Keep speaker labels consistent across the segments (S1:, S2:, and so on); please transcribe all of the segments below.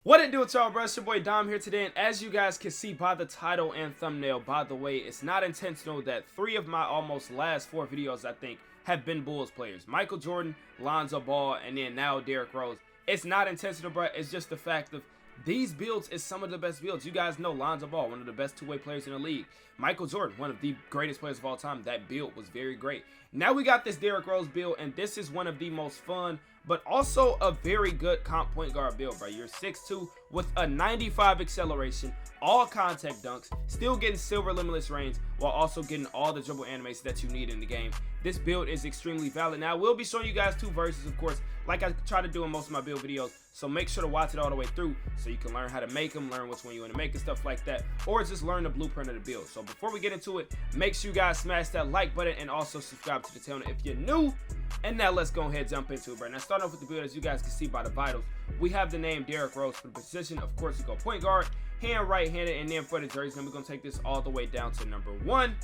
S1: What it do with y'all, bro? It's your boy Dom here today, and as you guys can see by the title and thumbnail, by the way, it's not intentional that 3 of my almost last 4 videos, I think, have been Bulls players. Michael Jordan, Lonzo Ball, and then now Derrick Rose. It's not intentional, bro. It's just the fact of these builds is some of the best builds. You guys know Lonzo Ball, one of the best two-way players in the league. Michael Jordan, one of the greatest players of all time. That build was very great. Now we got this Derrick Rose build, and this is one of the most fun, but also a very good comp point guard build, bro. You're 6'2", with a 95 acceleration, all contact dunks, still getting silver limitless range, while also getting all the dribble animations that you need in the game. This build is extremely valid. Now, I will be showing you guys 2 verses, of course, like I try to do in most of my build videos, so make sure to watch it all the way through so you can learn how to make them, learn which one you want to make and stuff like that, or just learn the blueprint of the build. So before we get into it, make sure you guys smash that like button and also subscribe to the channel if you're new. And now let's go ahead and jump into it, bro. Now starting off with the build, as you guys can see by the vitals, we have the name Derrick Rose for the position. Of course, you go point guard, hand right-handed, and then for the jersey, then we're going to take this all the way down to number 1.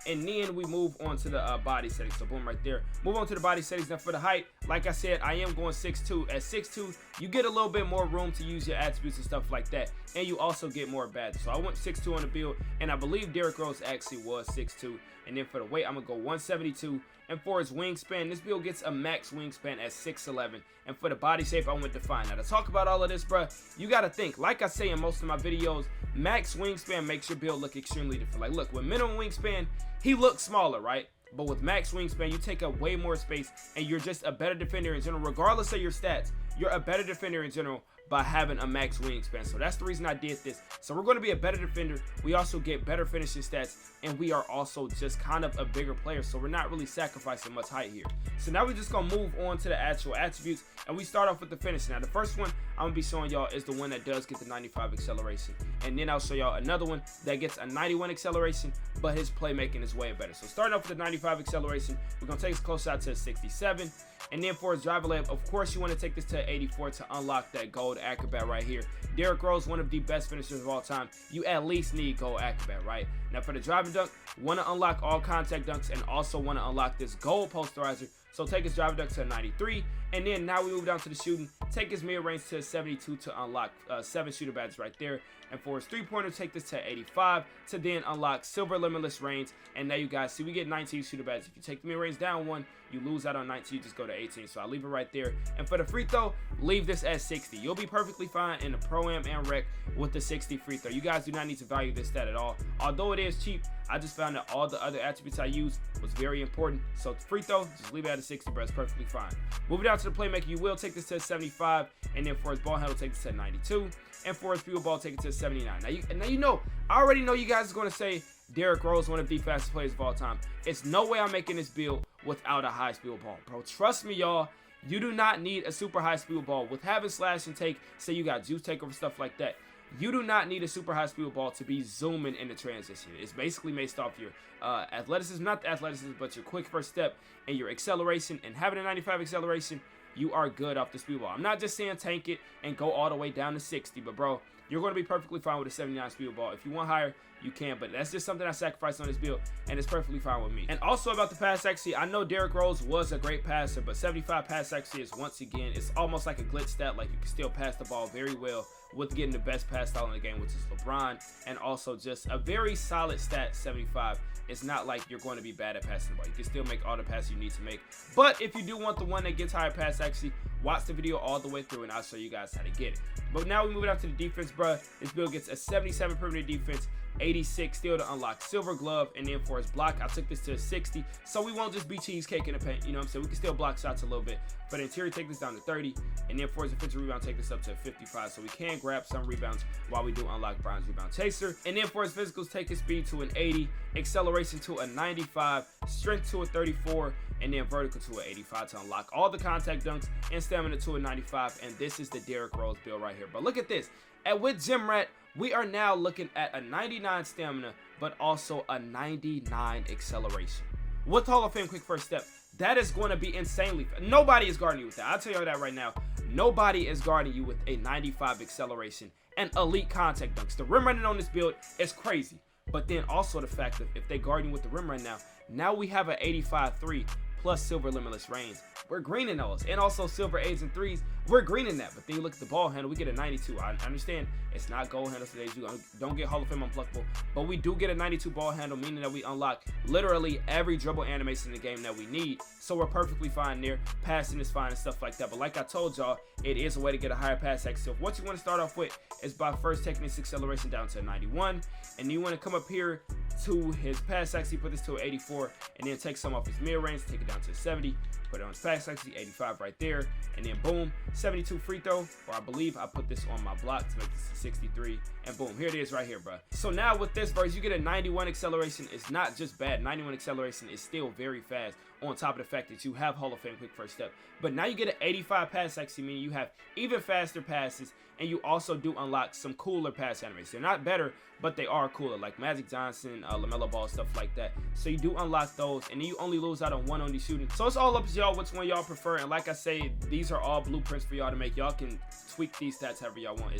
S1: And then we move on to the body settings. So boom, right there. Move on to the body settings. Now for the height, like I said, I am going 6'2". At 6'2", you get a little bit more room to use your attributes and stuff like that. And you also get more badges. So I went 6'2" on the build, and I believe Derrick Rose actually was 6'2". And then for the weight, I'm going to go 172. And for his wingspan, this build gets a max wingspan at 6'11". And for the body shape, I went defined. Now to talk about all of this, bro, you got to think, like I say in most of my videos, max wingspan makes your build look extremely different. Like look, with minimum wingspan, he looks smaller, right? But with max wingspan, you take up way more space, and you're just a better defender in general. Regardless of your stats, you're a better defender in general by having a max wingspan. So that's the reason I did this. So we're going to be a better defender. We also get better finishing stats, and we are also just kind of a bigger player. So we're not really sacrificing much height here. So now we're just going to move on to the actual attributes, and we start off with the finish. Now the first one I'm going to be showing y'all is the one that does get the 95 acceleration. And then I'll show y'all another one that gets a 91 acceleration, but his playmaking is way better. So starting off with the 95 acceleration, we're going to take this close out to a 67. And then for his driver layup, of course, you want to take this to 84 to unlock that gold acrobat right here. Derrick Rose, one of the best finishers of all time. You at least need gold acrobat, right? Now for the driving dunk, want to unlock all contact dunks and also want to unlock this gold posterizer. So take his driving dunk to a 93. And then now we move down to the shooting. Take his mid-range to a 72 to unlock 7 shooter badges right there. And for his three-pointer, take this to 85 to then unlock silver limitless range. And now you guys see we get 19 shooter badges. If you take the mid-range down 1, you lose out on 19, you just go to 18. So I'll leave it right there. And for the free throw, leave this at 60. You'll be perfectly fine in the Pro-Am and Rec with the 60 free throw. You guys do not need to value this stat at all. Although it is cheap, I just found that all the other attributes I used was very important. So free throw, just leave it at a 60, bro. It's perfectly fine. Moving down to the playmaker, you will take this to a 75. And then for his ball handle, take this to a 92. And for his field ball, take it to a 79. Now you know, I already know you guys are going to say Derrick Rose, one of the fastest players of all time. It's no way I'm making this build without a high speed ball, bro. Trust me, y'all. You do not need a super high speed ball. With having slash and take, say you got juice takeover, stuff like that, you do not need a super high speed ball to be zooming in the transition. It's basically based off your athleticism, not the athleticism, but your quick first step and your acceleration. And having a 95 acceleration, you are good off the speed ball. I'm not just saying tank it and go all the way down to 60, but bro, you're going to be perfectly fine with a 79 speed ball. If you want higher, you can, but that's just something I sacrificed on this build, and it's perfectly fine with me. And also about the pass accuracy, I know Derrick Rose was a great passer, but 75 pass accuracy is, once again, it's almost like a glitch stat. Like you can still pass the ball very well with getting the best pass style in the game, which is LeBron, and also just a very solid stat, 75. It's not like you're going to be bad at passing the ball. You can still make all the passes you need to make. But if you do want the one that gets higher pass accuracy, watch the video all the way through, and I'll show you guys how to get it. But now we move it out to the defense, bruh. This build gets a 77 perimeter defense, 86 still to unlock silver glove, and then for his block, I took this to a 60, so we won't just be cheesecake in the paint, you know what I'm saying? We can still block shots a little bit. For the interior, take this down to 30, and then for his offensive rebound, take this up to 55, so we can grab some rebounds while we do unlock Brian's rebound chaser. And then for his physicals, take his speed to an 80, acceleration to a 95, strength to a 34, and then vertical to an 85 to unlock all the contact dunks, and stamina to a 95, and this is the Derrick Rose build right here. But look at this, and with Gym Rat, we are now looking at a 99 stamina, but also a 99 acceleration. With Hall of Fame quick first step, that is going to be insanely fast. Nobody is guarding you with that. I'll tell you that right now. Nobody is guarding you with a 95 acceleration and elite contact dunks. The rim running on this build is crazy. But then also the fact that if they guard you with the rim right now we have an 85-3 plus silver limitless range. We're green in those, and also silver 8s and 3s. We're green in that. But then you look at the ball handle, we get a 92. I understand it's not gold handle today. You don't get Hall of Fame unpluckable, but we do get a 92 ball handle, meaning that we unlock literally every dribble animation in the game that we need. So we're perfectly fine there. Passing is fine and stuff like that. But like I told y'all, it is a way to get a higher pass accuracy. So what you want to start off with is by first taking this acceleration down to a 91, and you want to come up here to his pass accuracy, put this to an 84, and then take some off his mid range, take it down to a 70, put it on his pass accuracy, 85 right there, and then boom, 72 free throw, or I believe I put this on my block to make this a 63, and boom, here it is right here, bro. So now with this verse, you get a 91 acceleration. It's not just bad. 91 acceleration is still very fast, on top of the fact that you have Hall of Fame quick first step. But now you get an 85 pass accuracy, meaning you have even faster passes, and you also do unlock some cooler pass animations. They're not better, but they are cooler, like Magic Johnson, LaMelo Ball, stuff like that. So you do unlock those, and then you only lose out on one on these shooting. So it's all up to y'all which one y'all prefer. And like I say, these are all blueprints for y'all to make. Y'all can tweak these stats however y'all want.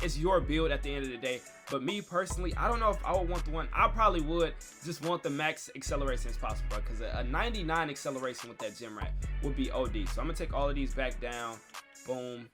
S1: It's your build at the end of the day. But me personally, I don't know if I would want the one. I probably would just want the max acceleration as possible, bro, because a 99 acceleration with that gem rat would be OD. So I'm gonna take all of these back down, boom,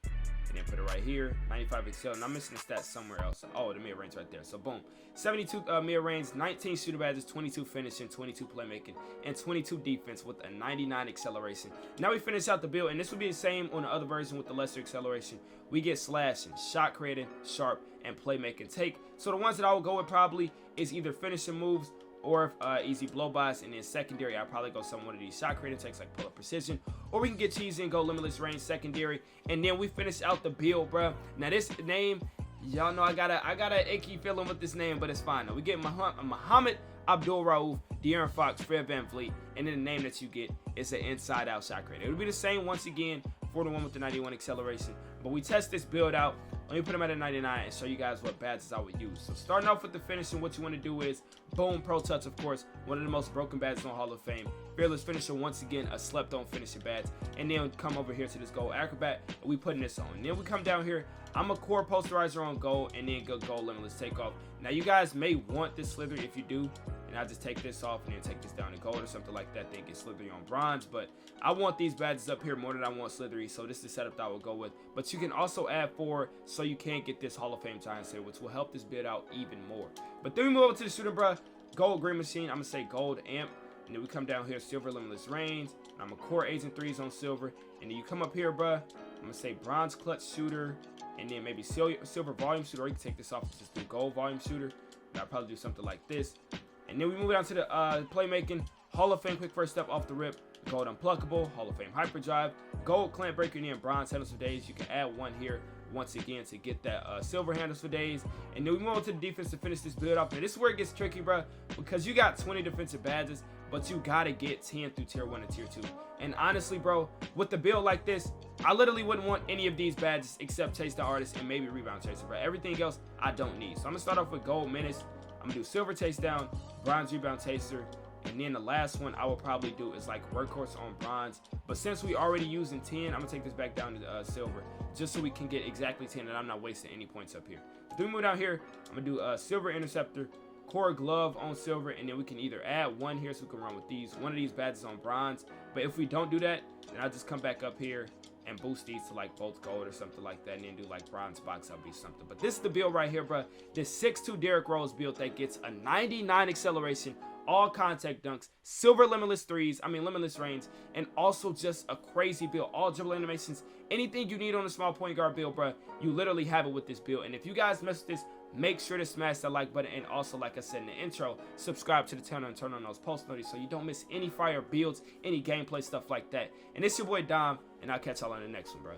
S1: and then put it right here. 95 excel, and I'm missing the stats somewhere else. Oh, the mid range right there. So boom, 72 mid range, 19 shooter badges, 22 finishing, 22 playmaking, and 22 defense with a 99 acceleration. Now we finish out the build, and this would be the same on the other version with the lesser acceleration. We get slashing, shot creating, sharp, and playmaking take. So the ones that I would go with probably is either finishing moves or easy blow-bys, and then secondary I'll probably go some one of these shot creating takes like pull-up precision, or we can get cheesy and go limitless range secondary, and then we finish out the build, bro. Now this name, y'all know I got a icky feeling with this name, but it's fine. Now we get Muhammad Abdul Rauf, De'Aaron Fox, Fred VanVleet, and then the name that you get is an inside out shot creator. It'll be the same once again for the one with the 91 acceleration, but we test this build out. Let me put them at a 99 and show you guys what badges I would use. So starting off with the finishing, what you want to do is boom, pro touch, of course, one of the most broken badges on Hall of Fame. Fearless finisher, once again, a slept on finishing badge. And then come over here to this gold acrobat, and we putting this on. And then we come down here, I'm a core posterizer on gold, and then go gold limitless takeoff. Now you guys may want this slithery. If you do, and I just take this off and then take this down to gold or something like that, then get slithery on bronze. But I want these badges up here more than I want slithery, so this is the setup that I will go with. But you can also add 4 so you can get this Hall of Fame giant set, which will help this build out even more. But then we move over to the shooter, bruh. Gold green machine, I'm gonna say gold amp, and then we come down here, silver limitless range, and I'm a core 8s and 3s on silver, and then you come up here, bruh, I'm gonna say bronze clutch shooter, and then maybe silver volume shooter, or you can take this off and just do gold volume shooter, and I'll probably do something like this. And then we move down to the playmaking, Hall of Fame quick first step off the rip, gold unpluckable, Hall of Fame hyperdrive, gold clamp breaker, and then bronze handles for days. You can add 1 here once again to get that silver handles for days. And then we move on to the defense to finish this build off. Now this is where it gets tricky, bro, because you got 20 defensive badges, but you gotta get 10 through tier 1 and tier 2. And honestly, bro, with the build like this, I literally wouldn't want any of these badges except Chase the Artist and maybe Rebound Chaser, bro. Everything else I don't need. So I'm gonna start off with gold menace. I'm gonna do silver chase down, bronze rebound chaser, and then the last one I will probably do is like workhorse on bronze. But since we already using 10, I'm gonna take this back down to silver, just so we can get exactly 10 and I'm not wasting any points up here. Then we move down here, I'm gonna do silver interceptor, core glove on silver, and then we can either add 1 here so we can run with these. One of these badges on bronze, but if we don't do that, then I'll just come back up here and boost these to like both gold or something like that, and then do like bronze box up be something. But this is the build right here, bro. This 6'2 Derrick Rose build that gets a 99 acceleration, all contact dunks, silver limitless 3s, limitless range, and also just a crazy build, all dribble animations. Anything you need on a small point guard build, bro, you literally have it with this build. And if you guys mess with this, make sure to smash that like button, and also, like I said in the intro, subscribe to the channel and turn on those post notifications so you don't miss any fire builds, any gameplay, stuff like that. And it's your boy Dom, and I'll catch y'all on the next one, bro.